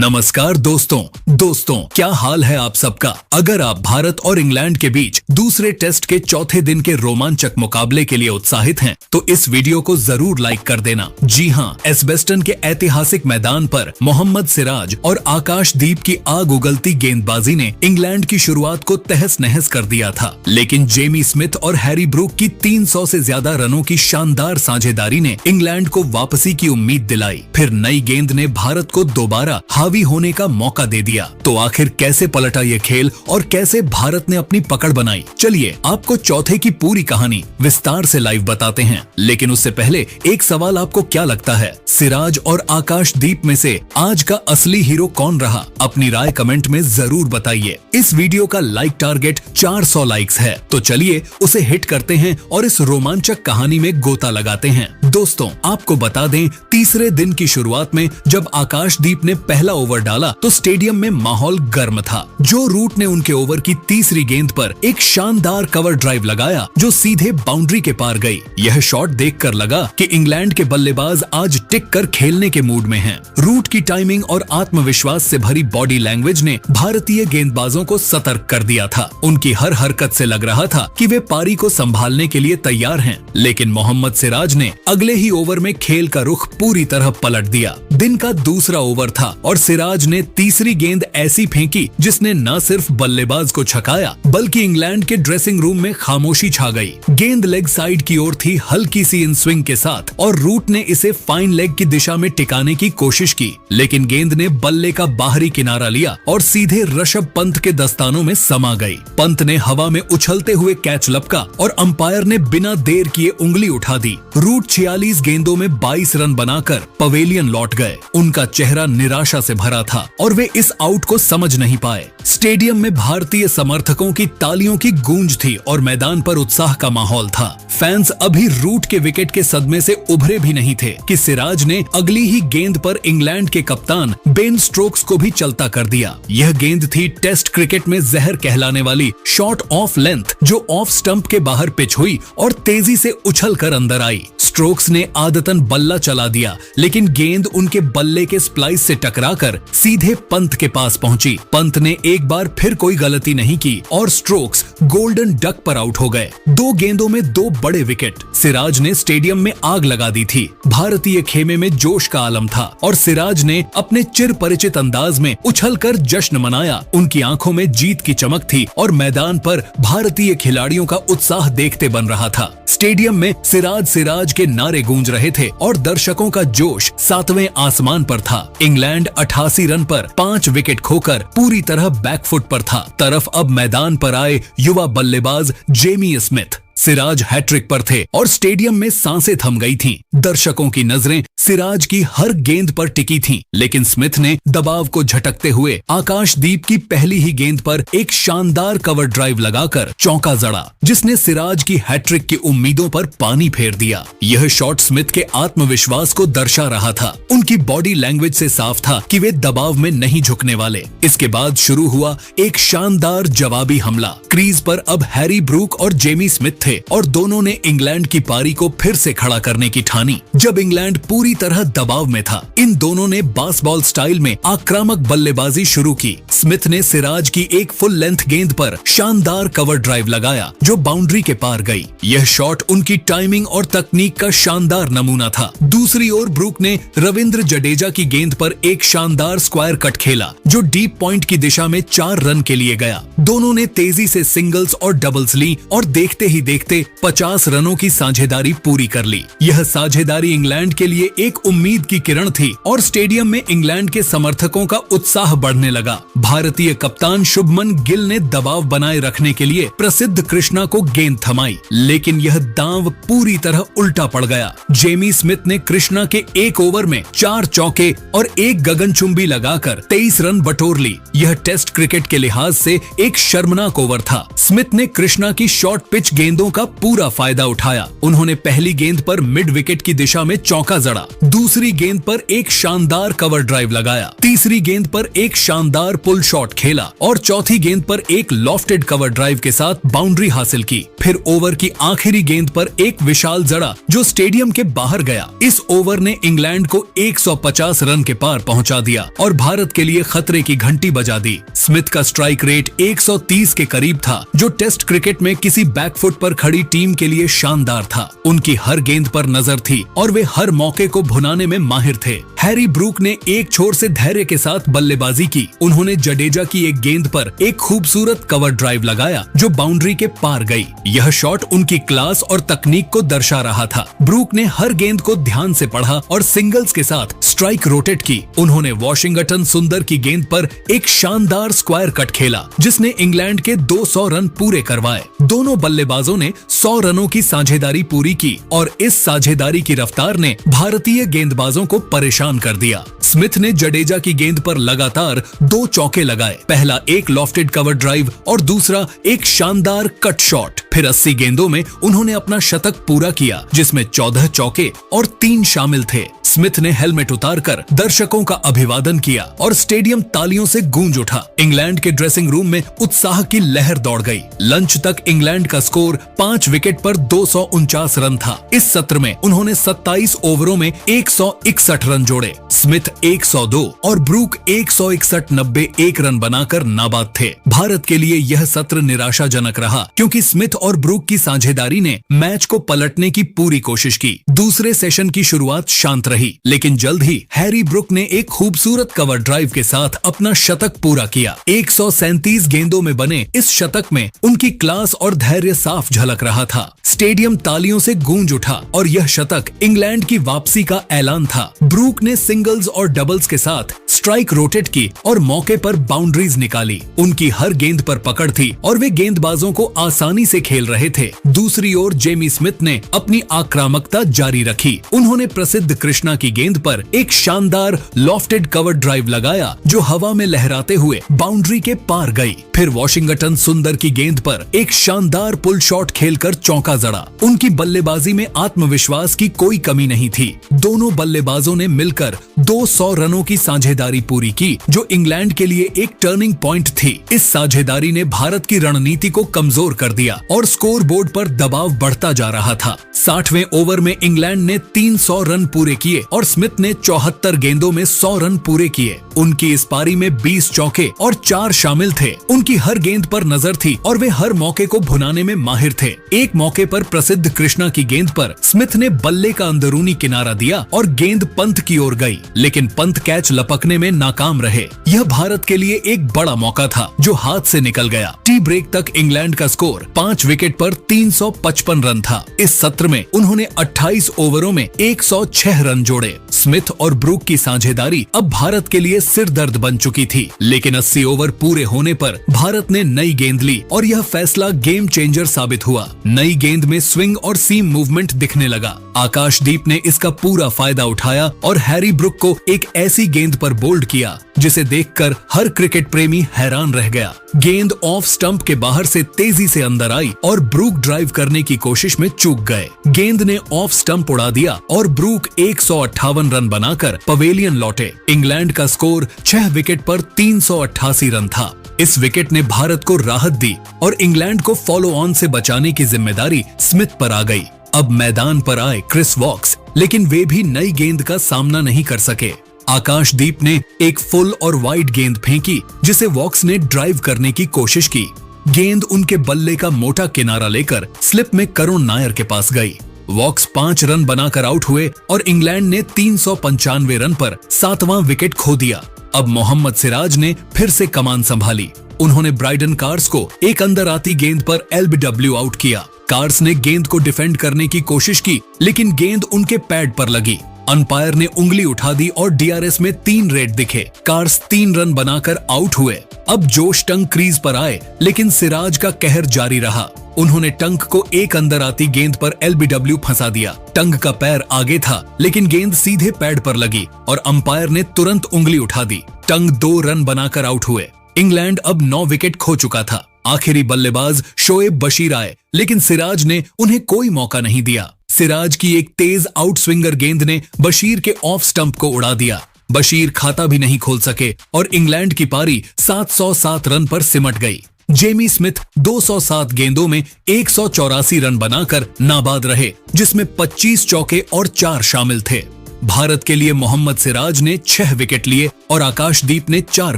नमस्कार दोस्तों क्या हाल है आप सबका। अगर आप भारत और इंग्लैंड के बीच दूसरे टेस्ट के चौथे दिन के रोमांचक मुकाबले के लिए उत्साहित हैं, तो इस वीडियो को जरूर लाइक कर देना। जी हाँ, एजबेस्टन के ऐतिहासिक मैदान पर मोहम्मद सिराज और आकाशदीप की आग उगलती गेंदबाजी ने इंग्लैंड की शुरुआत को तहस नहस कर दिया था, लेकिन जेमी स्मिथ और हैरी ब्रूक की 300 से ज्यादा रनों की शानदार साझेदारी ने इंग्लैंड को वापसी की उम्मीद दिलाई। फिर नई गेंद ने भारत को दोबारा हावी होने का मौका दे दिया। तो आखिर कैसे पलटा ये खेल और कैसे भारत ने अपनी पकड़ बनाई, चलिए आपको चौथे की पूरी कहानी विस्तार से लाइव बताते हैं। लेकिन उससे पहले एक सवाल, आपको क्या लगता है, सिराज और आकाशदीप में से आज का असली हीरो कौन रहा? अपनी राय कमेंट में जरूर बताइए। इस वीडियो का लाइक टारगेट 400 लाइक्स है, तो चलिए उसे हिट करते हैं और इस रोमांचक कहानी में गोता लगाते हैं। दोस्तों, आपको बता दें, तीसरे दिन की शुरुआत में जब आकाशदीप ने पहला ओवर डाला तो स्टेडियम में माहौल गर्म था। जो रूट ने उनके ओवर की तीसरी गेंद पर एक शानदार कवर ड्राइव लगाया जो सीधे बाउंड्री के पार गई। यह शॉट देखकर लगा कि इंग्लैंड के बल्लेबाज आज टिक कर खेलने के मूड में हैं। रूट की टाइमिंग और आत्मविश्वास से भरी बॉडी लैंग्वेज ने भारतीय गेंदबाजों को सतर्क कर दिया था। उनकी हर हरकत से लग रहा था कि वे पारी को संभालने के लिए तैयार हैं। लेकिन मोहम्मद सिराज ने अगले ही ओवर में खेल का रुख पूरी तरह पलट दिया। दिन का दूसरा ओवर था और सिराज ने तीसरी गेंद ऐसी फेंकी जिसने न सिर्फ बल्लेबाज को छकाया बल्कि इंग्लैंड के ड्रेसिंग रूम में खामोशी छा गई। गेंद लेग साइड की ओर थी, हल्की सी इन स्विंग के साथ, और रूट ने इसे फाइन लेग की दिशा में टिकाने की कोशिश की, लेकिन गेंद ने बल्ले का बाहरी किनारा लिया और सीधे ऋषभ पंत के दस्तानों में समा गई। पंत ने हवा में उछलते हुए कैच लपका और अंपायर ने बिना देर किए उंगली उठा दी। रूट 46 गेंदों में 22 रन बनाकर पवेलियन लौट गए। उनका चेहरा निराशा से भरा था और वे इस आउट को समझ नहीं पाए। स्टेडियम में भारतीय समर्थकों की तालियों की गूंज थी और मैदान पर उत्साह का माहौल था। फैंस अभी रूट के विकेट के सदमे से उभरे भी नहीं थे कि सिराज ने अगली ही गेंद पर इंग्लैंड के कप्तान बेन स्टोक्स को भी चलता कर दिया। यह गेंद थी टेस्ट क्रिकेट में जहर कहलाने वाली शॉट ऑफ लेंथ, जो ऑफ स्टंप के बाहर पिच हुई और तेजी से उछल कर अंदर आई। स्टोक्स ने आदतन बल्ला चला दिया, लेकिन गेंद उनके बल्ले के स्प्लाइस से टकराकर सीधे पंत के पास पहुंची। पंत ने एक बार फिर कोई गलती नहीं की और स्टोक्स गोल्डन डक पर आउट हो गए। 2 गेंदों में 2 बड़े विकेट। सिराज ने स्टेडियम में आग लगा दी थी। भारतीय खेमे में जोश का आलम था और सिराज ने अपने चिर परिचित अंदाज में उछलकर जश्न मनाया। उनकी आंखों में जीत की चमक थी और मैदान पर भारतीय खिलाड़ियों का उत्साह देखते बन रहा था। स्टेडियम में सिराज सिराज के नारे गूंज रहे थे और दर्शकों का जोश 7वें आसमान पर था। इंग्लैंड 88 रन पर 5 विकेट खोकर पूरी तरह बैकफुट पर था। तरफ अब मैदान पर आए युवा बल्लेबाज जेमी स्मिथ। सिराज हैट्रिक पर थे और स्टेडियम में सांसें थम गई थीं। दर्शकों की नजरें सिराज की हर गेंद पर टिकी थीं, लेकिन स्मिथ ने दबाव को झटकते हुए आकाशदीप की पहली ही गेंद पर एक शानदार कवर ड्राइव लगाकर चौका जड़ा, जिसने सिराज की हैट्रिक की उम्मीदों पर पानी फेर दिया। यह शॉट स्मिथ के आत्मविश्वास को दर्शा रहा था। उनकी बॉडी लैंग्वेज से साफ था कि वे दबाव में नहीं झुकने वाले। इसके बाद शुरू हुआ एक शानदार जवाबी हमला। क्रीज पर अब हैरी ब्रूक और जेमी स्मिथ थे और दोनों ने इंग्लैंड की पारी को फिर से खड़ा करने की ठानी। जब इंग्लैंड पूरी तरह दबाव में था, इन दोनों ने बासबॉल स्टाइल में आक्रामक बल्लेबाजी शुरू की। स्मिथ ने सिराज की एक फुल लेंथ गेंद पर शानदार कवर ड्राइव लगाया जो बाउंड्री के पार गई। यह शॉट उनकी टाइमिंग और तकनीक का शानदार नमूना था। दूसरी ओर ब्रूक ने रविंद्र जडेजा की गेंद पर एक शानदार स्क्वायर कट खेला जो डीप पॉइंट की दिशा में 4 रन के लिए गया। दोनों ने तेजी से सिंगल्स और डबल्स ली और देखते ही देखते 50 रनों की साझेदारी पूरी कर ली। यह साझेदारी इंग्लैंड के लिए एक उम्मीद की किरण थी और स्टेडियम में इंग्लैंड के समर्थकों का उत्साह बढ़ने लगा। भारतीय कप्तान शुभमन गिल ने दबाव बनाए रखने के लिए प्रसिद्ध कृष्णा को गेंद थमाई, लेकिन यह दांव पूरी तरह उल्टा पड़ गया। जेमी स्मिथ ने कृष्णा के एक ओवर में 4 चौके और 1 गगनचुंबी लगाकर 23 रन बटोर ली। यह टेस्ट क्रिकेट के लिहाज से एक शर्मनाक ओवर था। स्मिथ ने कृष्णा की शॉर्ट पिच गेंदों गेंदों का पूरा फायदा उठाया। उन्होंने पहली गेंद पर मिड विकेट की दिशा में चौका जड़ा, दूसरी गेंद पर एक शानदार कवर ड्राइव लगाया, तीसरी गेंद पर एक शानदार पुल शॉट खेला और चौथी गेंद पर एक लॉफ्टेड कवर ड्राइव के साथ बाउंड्री हासिल की। फिर ओवर की आखिरी गेंद पर एक विशाल जड़ा जो स्टेडियम के बाहर गया। इस ओवर ने इंग्लैंड को 150 रन के पार पहुंचा दिया और भारत के लिए खतरे की घंटी बजा दी। स्मिथ का स्ट्राइक रेट 130 के करीब था, जो टेस्ट क्रिकेट में किसी बैकफुट पर खड़ी टीम के लिए शानदार था। उनकी हर गेंद पर नजर थी और वे हर मौके को भुनाने में माहिर थे। हैरी ब्रूक ने एक छोर से धैर्य के साथ बल्लेबाजी की। उन्होंने जडेजा की एक गेंद पर एक खूबसूरत कवर ड्राइव लगाया जो बाउंड्री के पार गई। यह शॉट उनकी क्लास और तकनीक को दर्शा रहा था। ब्रूक ने हर गेंद को ध्यान से पढ़ा और सिंगल्स के साथ स्ट्राइक रोटेट की। उन्होंने वॉशिंगटन सुंदर की गेंद पर एक शानदार स्क्वायर कट खेला जिसने इंग्लैंड के 200 रन पूरे करवाए। दोनों बल्लेबाजों ने 100 रनों की साझेदारी पूरी की और इस साझेदारी की रफ्तार ने भारतीय गेंदबाजों को परेशान कर दिया। स्मिथ ने जडेजा की गेंद पर लगातार 2 चौके लगाए, पहला एक लॉफ्टेड कवर ड्राइव और दूसरा एक शानदार कट शॉट। फिर 80 गेंदों में उन्होंने अपना शतक पूरा किया जिसमें 14 चौके और 3 शामिल थे। स्मिथ ने हेलमेट उतारकर दर्शकों का अभिवादन किया और स्टेडियम तालियों से गूंज उठा। इंग्लैंड के ड्रेसिंग रूम में उत्साह की लहर दौड़ गई। लंच तक इंग्लैंड का स्कोर 5 विकेट पर 249 रन था। इस सत्र में उन्होंने 27 ओवरों में 161 रन जोड़े। स्मिथ 102 और ब्रूक 161 रन बनाकर नाबाद थे। भारत के लिए यह सत्र निराशाजनक रहा क्योंकि स्मिथ और ब्रूक की साझेदारी ने मैच को पलटने की पूरी कोशिश की। दूसरे सेशन की शुरुआत शांत रही, लेकिन जल्द ही हैरी ब्रूक ने एक खूबसूरत कवर ड्राइव के साथ अपना शतक पूरा किया। 137 गेंदों में बने इस शतक में उनकी क्लास और धैर्य साफ झलक रहा था। स्टेडियम तालियों से गूंज उठा और यह शतक इंग्लैंड की वापसी का ऐलान था। ब्रूक ने सिंगल्स और डबल्स के साथ स्ट्राइक रोटेट की और मौके पर बाउंड्रीज निकाली। उनकी हर गेंद पर पकड़ थी और वे गेंदबाजों को आसानी से खेल रहे थे। दूसरी ओर जेमी स्मिथ ने अपनी आक्रामकता जारी रखी। उन्होंने प्रसिद्ध कृष्णा की गेंद पर एक शानदार लॉफ्टेड कवर ड्राइव लगाया जो हवा में लहराते हुए बाउंड्री के पार गई। फिर वॉशिंगटन सुंदर की गेंद पर एक शानदार पुल शॉट खेलकर चौका जड़ा। उनकी बल्लेबाजी में आत्मविश्वास की कोई कमी नहीं थी। दोनों बल्लेबाजों ने मिलकर 200 रनों की साझेदारी पूरी की जो इंग्लैंड के लिए एक टर्निंग पॉइंट थी। इस साझेदारी ने भारत की रणनीति को कमजोर कर दिया और स्कोर बोर्ड पर दबाव बढ़ता जा रहा था। 60वें ओवर में इंग्लैंड ने 300 रन पूरे किए और स्मिथ ने 74 गेंदों में 100 रन पूरे किए। उनकी इस पारी में 20 चौके और 4 शामिल थे। उनकी हर गेंद पर नजर थी और वे हर मौके को भुनाने में माहिर थे। एक मौके पर प्रसिद्ध कृष्णा की गेंद पर स्मिथ ने बल्ले का अंदरूनी किनारा दिया और गेंद पंत की ओर गई, लेकिन पंत कैच लपकने में नाकाम रहे। यह भारत के लिए एक बड़ा मौका था जो हाथ से निकल गया। टी ब्रेक तक इंग्लैंड का स्कोर 5 विकेट पर 355 रन था। इस सत्र में उन्होंने 28 ओवरों में 106 रन जोड़े। स्मिथ और ब्रूक की साझेदारी अब भारत के लिए सिरदर्द बन चुकी थी, लेकिन 80 ओवर पूरे होने पर भारत ने नई गेंद ली और यह फैसला गेम चेंजर साबित हुआ। नई गेंद में स्विंग और सीम मूवमेंट दिखने लगा। आकाशदीप ने इसका पूरा फायदा उठाया और हैरी ब्रूक को एक ऐसी गेंद पर बोल्ड किया जिसे देखकर हर क्रिकेट प्रेमी हैरान रह गया। गेंद ऑफ स्टंप के बाहर से तेजी से अंदर आई और ब्रूक ड्राइव करने की कोशिश में चूक गए। गेंद ने ऑफ स्टंप उड़ा दिया और ब्रूक 158 रन बनाकर पवेलियन लौटे। इंग्लैंड का स्कोर 6 विकेट पर 388 रन था। इस विकेट ने भारत को राहत दी और इंग्लैंड को फॉलो ऑन से बचाने की जिम्मेदारी स्मिथ पर आ गई। अब मैदान पर आए क्रिस वॉक्स, लेकिन वे भी नई गेंद का सामना नहीं कर सके। आकाशदीप ने एक फुल और वाइड गेंद फेंकी जिसे वॉक्स ने ड्राइव करने की कोशिश की। गेंद उनके बल्ले का मोटा किनारा लेकर स्लिप में करुण नायर के पास गई। वॉक्स 5 रन बनाकर आउट हुए और इंग्लैंड ने 395 रन पर 7वां विकेट खो दिया। अब मोहम्मद सिराज ने फिर से कमान संभाली। उन्होंने ब्राइडन कार्स को एक अंदर आती गेंद पर एलबीडब्ल्यू आउट किया। कार्स ने गेंद को डिफेंड करने की कोशिश की, लेकिन गेंद उनके पैड पर लगी। अंपायर ने उंगली उठा दी और डीआरएस में 3 रेड दिखे। कार्स 3 रन बनाकर आउट हुए। अब जोश टंग क्रीज पर आए, लेकिन सिराज का कहर जारी रहा। उन्होंने टंक को एक अंदर आती गेंद पर एलबीडब्ल्यू फंसा दिया। टंग का पैर आगे था, लेकिन गेंद सीधे पैड पर लगी और अंपायर ने तुरंत उंगली उठा दी। टंग 2 रन बनाकर आउट हुए। इंग्लैंड अब 9 विकेट खो चुका था। आखिरी बल्लेबाज शोएब बशीर आए, लेकिन सिराज ने उन्हें कोई मौका नहीं दिया। सिराज की एक तेज आउट स्विंगर गेंद ने बशीर के ऑफ स्टंप को उड़ा दिया। बशीर खाता भी नहीं खोल सके और इंग्लैंड की पारी 707 रन पर सिमट गई। जेमी स्मिथ 207 गेंदों में 184 रन बनाकर नाबाद रहे, जिसमें 25 चौके और 4 शामिल थे। भारत के लिए मोहम्मद सिराज ने 6 विकेट लिए और आकाशदीप ने 4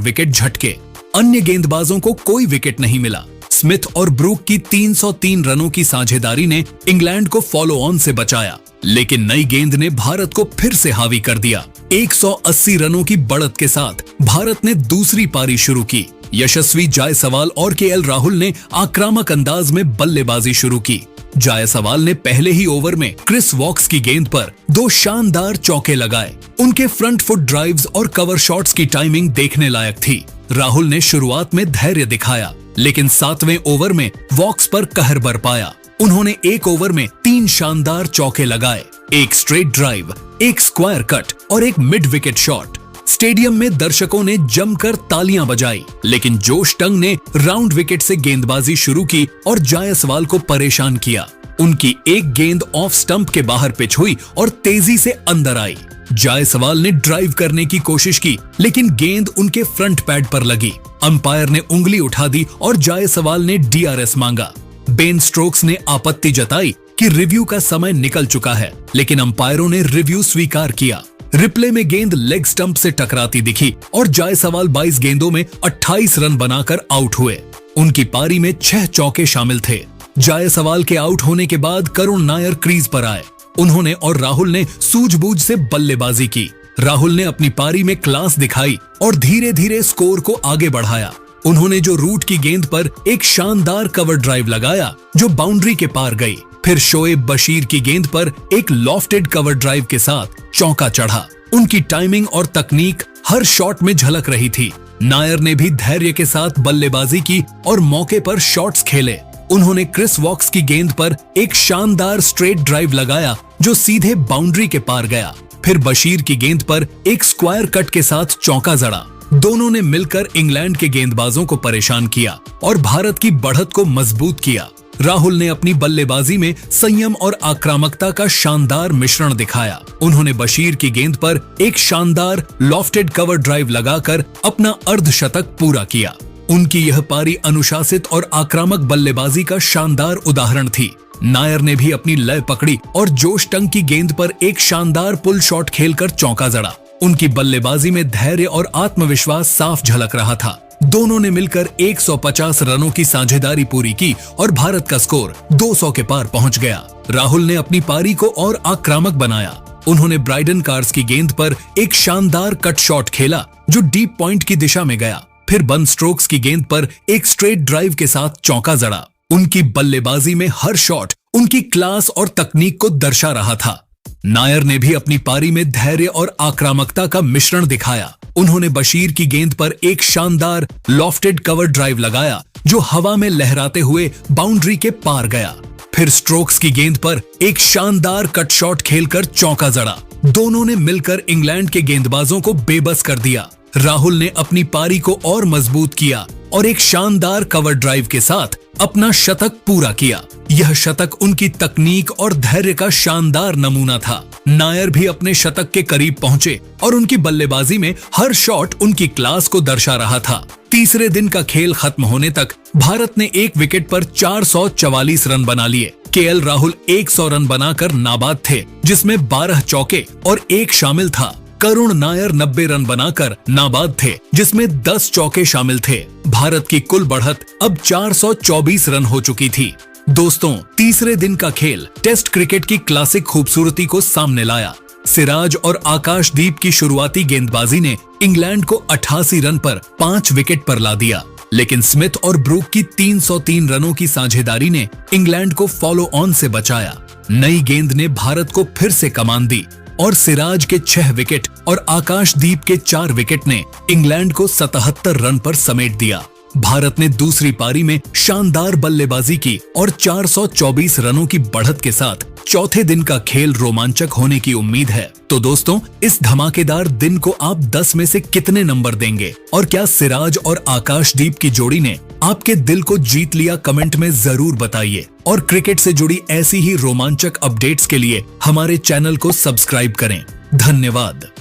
विकेट झटके। अन्य गेंदबाजों को कोई विकेट नहीं मिला। स्मिथ और ब्रूक की 303 रनों की साझेदारी ने इंग्लैंड को फॉलो ऑन से बचाया, लेकिन नई गेंद ने भारत को फिर से हावी कर दिया। 180 रनों की बढ़त के साथ भारत ने दूसरी पारी शुरू की। यशस्वी जायसवाल और केएल राहुल ने आक्रामक अंदाज में बल्लेबाजी शुरू की। जायसवाल ने पहले ही ओवर में क्रिस वॉक्स की गेंद पर 2 शानदार चौके लगाए। उनके फ्रंट फुट ड्राइव्स और कवर शॉट्स की टाइमिंग देखने लायक थी। राहुल ने शुरुआत में धैर्य दिखाया, लेकिन 7वें ओवर में वॉक्स पर कहर बरपाया। उन्होंने एक ओवर में 3 शानदार चौके लगाए, एक स्ट्रेट ड्राइव, एक स्क्वायर कट और एक मिड विकेट शॉट। स्टेडियम में दर्शकों ने जमकर तालियां बजाई, लेकिन जोश टंग ने राउंड विकेट से गेंदबाजी शुरू की और जायसवाल को परेशान किया। उनकी एक गेंद ऑफ स्टंप के बाहर पिच हुई और तेजी से अंदर आई। जायसवाल ने ड्राइव करने की कोशिश की, लेकिन गेंद उनके फ्रंट पैड पर लगी। अंपायर ने उंगली उठा दी और जायसवाल ने डीआरएस मांगा। बेन स्टोक्स ने आपत्ति जताई कि रिव्यू का समय निकल चुका है, लेकिन अंपायरों ने रिव्यू स्वीकार किया। रिप्ले में गेंद लेग स्टंप से टकराती दिखी और जायसवाल 22 गेंदों में 28 रन बनाकर आउट हुए। उनकी पारी में 6 चौके शामिल थे। जायसवाल के आउट होने के बाद करुण नायर क्रीज पर आए। उन्होंने और राहुल ने सूझबूझ से बल्लेबाजी की। राहुल ने अपनी पारी में क्लास दिखाई और धीरे धीरे स्कोर को आगे बढ़ाया। उन्होंने जो रूट की गेंद पर एक शानदार कवर ड्राइव लगाया जो बाउंड्री के पार गई। फिर शोएब बशीर की गेंद पर एक लॉफ्टेड कवर ड्राइव के साथ चौका चढ़ा। उनकी टाइमिंग और तकनीक हर शॉट में झलक रही थी। नायर ने भी धैर्य के साथ बल्लेबाजी की और मौके पर शॉट्स खेले। उन्होंने क्रिस वॉक्स की गेंद पर एक शानदार स्ट्रेट ड्राइव लगाया जो सीधे बाउंड्री के पार गया। फिर बशीर की गेंद पर एक स्क्वायर कट के साथ चौका जड़ा। दोनों ने मिलकर इंग्लैंड के गेंदबाजों को परेशान किया और भारत की बढ़त को मजबूत किया। राहुल ने अपनी बल्लेबाजी में संयम और आक्रामकता का शानदार मिश्रण दिखाया। उन्होंने बशीर की गेंद पर एक शानदार लॉफ्टेड कवर ड्राइव लगाकर अपना अर्धशतक पूरा किया। उनकी यह पारी अनुशासित और आक्रामक बल्लेबाजी का शानदार उदाहरण थी। नायर ने भी अपनी लय पकड़ी और जोश टंग की गेंद पर एक शानदार पुल शॉट खेलकर चौका जड़ा। उनकी बल्लेबाजी में धैर्य और आत्मविश्वास साफ झलक रहा था। दोनों ने मिलकर 150 रनों की साझेदारी पूरी की और भारत का स्कोर 200 के पार पहुंच गया। राहुल ने अपनी पारी को और आक्रामक बनाया। उन्होंने ब्राइडन कार्स की गेंद पर एक शानदार कट शॉट खेला जो डीप पॉइंट की दिशा में गया। फिर बन स्टोक्स की गेंद पर एक स्ट्रेट ड्राइव के साथ चौका जड़ा। उनकी बल्लेबाजी में हर शॉट उनकी क्लास और तकनीक को दर्शा रहा था। नायर ने भी अपनी पारी में धैर्य और आक्रामकता का मिश्रण दिखाया। उन्होंने बशीर की गेंद पर एक शानदार लॉफ्टेड कवर ड्राइव लगाया जो हवा में लहराते हुए बाउंड्री के पार गया। फिर स्ट्रोक्स की गेंद पर एक शानदार कट शॉट खेलकर चौका जड़ा। दोनों ने मिलकर इंग्लैंड के गेंदबाजों को बेबस कर दिया। राहुल ने अपनी पारी को और मजबूत किया और एक शानदार कवर ड्राइव के साथ अपना शतक पूरा किया। यह शतक उनकी तकनीक और धैर्य का शानदार नमूना था। नायर भी अपने शतक के करीब पहुंचे और उनकी बल्लेबाजी में हर शॉट उनकी क्लास को दर्शा रहा था। तीसरे दिन का खेल खत्म होने तक भारत ने एक विकेट पर 444 रन बना लिए। केएल राहुल 100 रन बनाकर नाबाद थे, जिसमें 12 चौके और 1 शामिल था। करुण नायर 90 रन बनाकर नाबाद थे, जिसमें 10 चौके शामिल थे। भारत की कुल बढ़त अब 424 रन हो चुकी थी। दोस्तों, तीसरे दिन का खेल टेस्ट क्रिकेट की क्लासिक खूबसूरती को सामने लाया। सिराज और आकाशदीप की शुरुआती गेंदबाजी ने इंग्लैंड को 88 रन पर 5 विकेट पर ला दिया, लेकिन स्मिथ और ब्रूक की 303 रनों की साझेदारी ने इंग्लैंड को फॉलो ऑन से बचाया। नई गेंद ने भारत को फिर से कमान दी और सिराज के 6 विकेट और आकाशदीप के 4 विकेट ने इंग्लैंड को 77 रन पर समेट दिया। भारत ने दूसरी पारी में शानदार बल्लेबाजी की और 424 रनों की बढ़त के साथ चौथे दिन का खेल रोमांचक होने की उम्मीद है। तो दोस्तों, इस धमाकेदार दिन को आप 10 में से कितने नंबर देंगे? और क्या सिराज और आकाशदीप की जोड़ी ने आपके दिल को जीत लिया? कमेंट में जरूर बताइए। और क्रिकेट से जुड़ी ऐसी ही रोमांचक अपडेट्स के लिए हमारे चैनल को सब्सक्राइब करें। धन्यवाद।